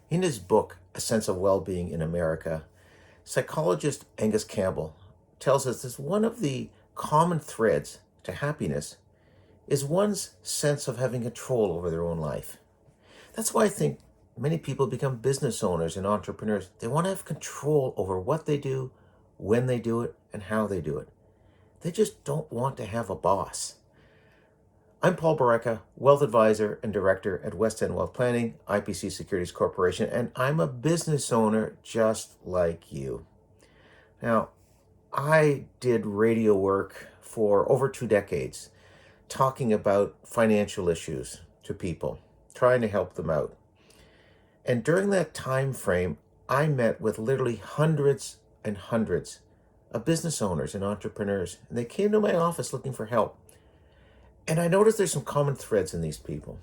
In his book, A Sense of Well-Being in America, psychologist Angus Campbell tells us that one of the common threads to happiness is one's sense of having control over their own life. That's why I think many people become business owners and entrepreneurs. They want to have control over what they do, when they do it, and how they do it. They just don't want to have a boss. I'm Paul Barreca, Wealth Advisor and Director at West End Wealth Planning, IPC Securities Corporation, and I'm a business owner just like you. Now, I did radio work for over 2 decades, talking about financial issues to people, trying to help them out. And during that time frame, I met with literally hundreds and hundreds of business owners and entrepreneurs, and they came to my office looking for help. And I noticed there's some common threads in these people.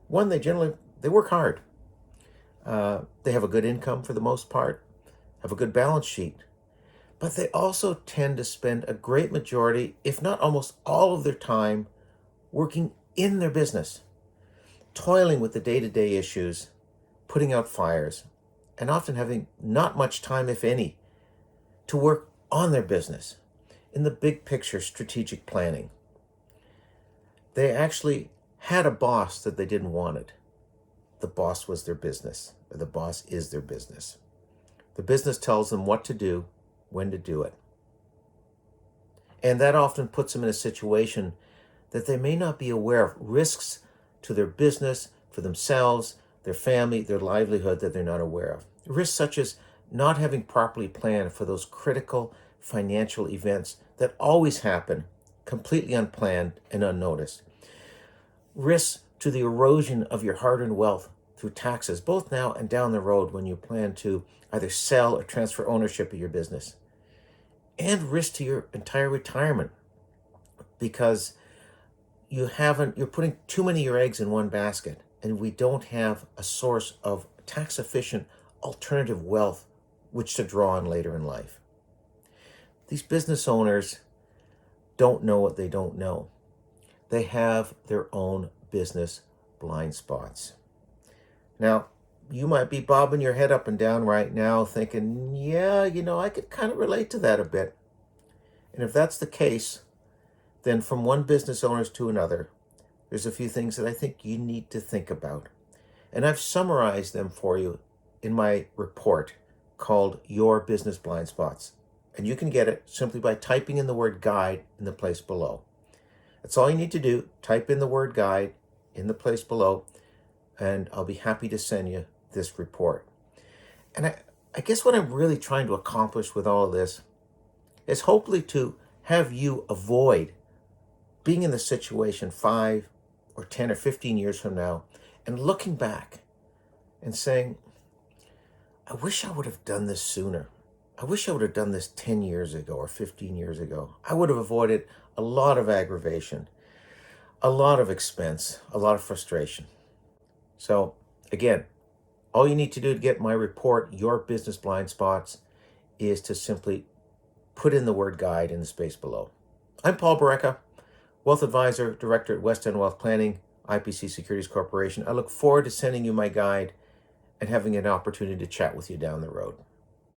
One, they work hard. They have a good income for the most part, have a good balance sheet, but they also tend to spend a great majority, if not almost all of their time, working in their business, toiling with the day-to-day issues, putting out fires, and often having not much time, if any, to work on their business in the big picture strategic planning. They actually had a boss that they didn't want it. The boss was their business, or the boss is their business. The business tells them what to do, when to do it. And that often puts them in a situation that they may not be aware of, risks to their business, for themselves, their family, their livelihood that they're not aware of. Risks such as not having properly planned for those critical financial events that always happen completely unplanned and unnoticed. Risks to the erosion of your hard-earned wealth through taxes, both now and down the road when you plan to either sell or transfer ownership of your business. And risk to your entire retirement because you're putting too many of your eggs in one basket, and we don't have a source of tax-efficient alternative wealth which to draw on later in life. These business owners don't know what they don't know. They have their own business blind spots. Now, you might be bobbing your head up and down right now thinking, yeah, I could kind of relate to that a bit. And if that's the case, then from one business owner to another, there's a few things that I think you need to think about. And I've summarized them for you in my report called Your Business Blind Spots. And you can get it simply by typing in the word guide in the place below. That's all you need to do. Type in the word guide in the place below, and I'll be happy to send you this report. And I guess what I'm really trying to accomplish with all of this is hopefully to have you avoid being in the situation 5 or 10 or 15 years from now and looking back and saying, I wish I would have done this sooner. I wish I would have done this 10 years ago or 15 years ago. I would have avoided a lot of aggravation, a lot of expense, a lot of frustration. So again, all you need to do to get my report, Your Business Blind Spots, is to simply put in the word guide in the space below. I'm Paul Barreca, Wealth Advisor, Director at West End Wealth Planning, IPC Securities Corporation. I look forward to sending you my guide and having an opportunity to chat with you down the road.